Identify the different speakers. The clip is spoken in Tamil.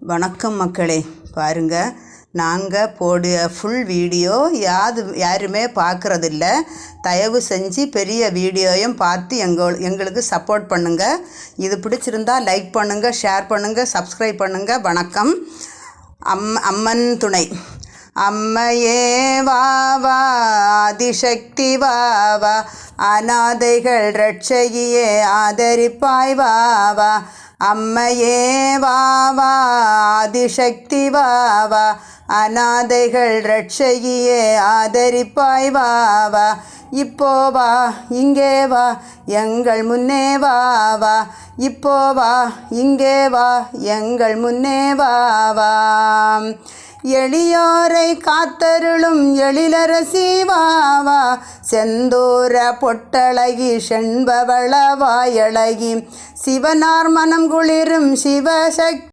Speaker 1: வணக்கம் மக்களே, பாருங்கள், நாங்கள் போடு ஃபுல் வீடியோ யாருமே பார்க்குறதில்ல. தயவு செஞ்சு பெரிய வீடியோயும் பார்த்து எங்களுக்கு சப்போர்ட் பண்ணுங்கள். இது பிடிச்சிருந்தா லைக் பண்ணுங்கள், ஷேர் பண்ணுங்கள், சப்ஸ்கிரைப் பண்ணுங்கள். வணக்கம். அம்மன் துணை. அம்மையே வாவா, ஆதிசக்தி வாவா, அநாதைகள் ரட்சகியே ஆதரிப்பாய் வாவா. அம்மையே வாவா, ஆதிசக்தி வாவா, அநாதைகள் ரட்சகியே ஆதரிப்பாய் வாவா. இப்போ வா, இங்கே வா, எங்கள் முன்னே வாவா. இப்போ வா, இங்கே வா, எங்கள் முன்னே வாவா. எளியோரை காத்தருளும் எழிலரசி வாவா. செந்தூர பொட்டழகி செண்பவள வாயழகி, சிவனார் மனம் குளிரும் சிவசக்தி